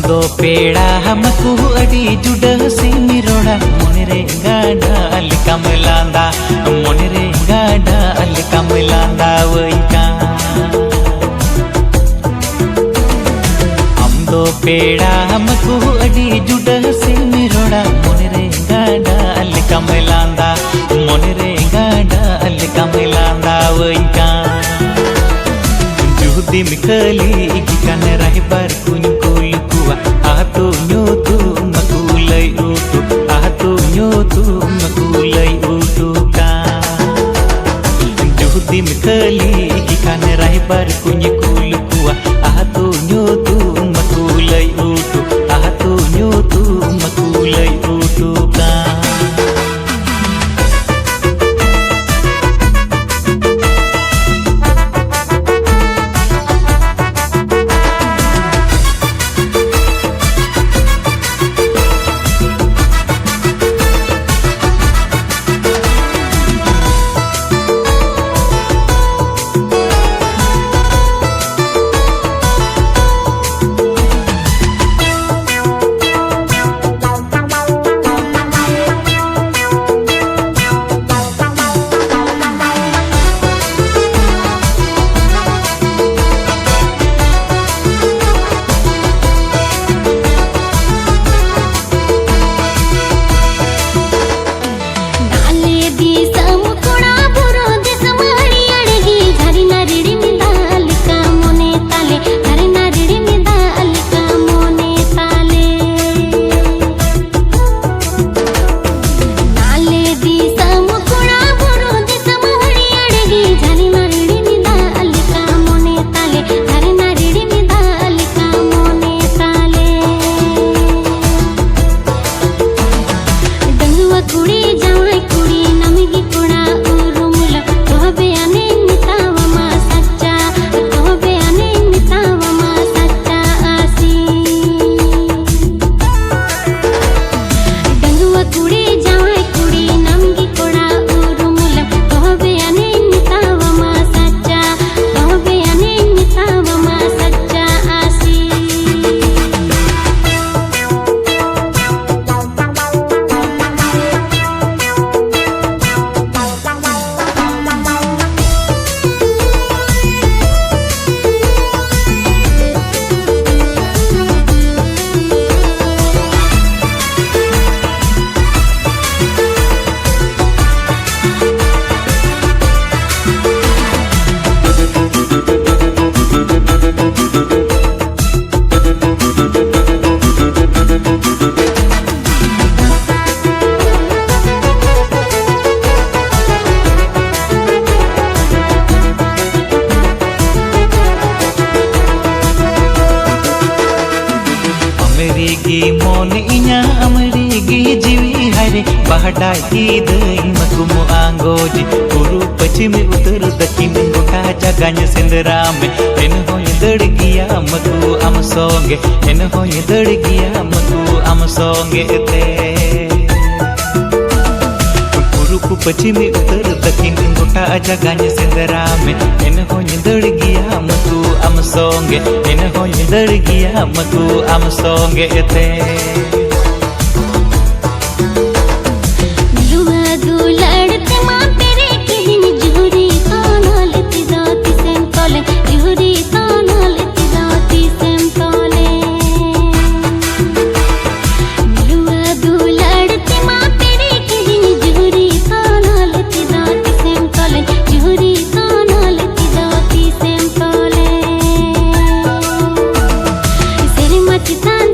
दो पेड़ा हमको अड़ी जुड़ा से मिरोड़ा मोनरे गाड़ा अलिका मिलांदा मोनरे गाड़ा अलिका मिलांदा वैका हम दो पेड़ा हमको अड़ी जुड़ा से मिरोड़ा मोनरे गाड़ा अलिका मिलांदा मोनरे गाड़ा अलिका मिलांदा वैका जुहदी मिकली इकिkan rahbar kunyukul kuwa atu nyotu makulai utu atu nyotu makulai utu ka juhdi mikali ikikan rahbar kunyukul kuwa atu nyotu makulai utu atu nyotu makulai utu ka अमरीगी मोन इnya अमरीगी जीवी हरे बहडाई की दई मकुम आंगोजी पूर्व पश्चिम उत्तर दक्षिण गोटा जगह सिंदरा में इन होय दड़ गया मकु अम सोंगे इन होय दड़ गया मकु अम सोंगे ते पूर्व पश्चिम उत्तर दक्षिण गोटा जगह सिंदरा में इन होय दड़ गया मकु अम सोंगे इन होय दड़ गया मकु अम सोंगे ते Kita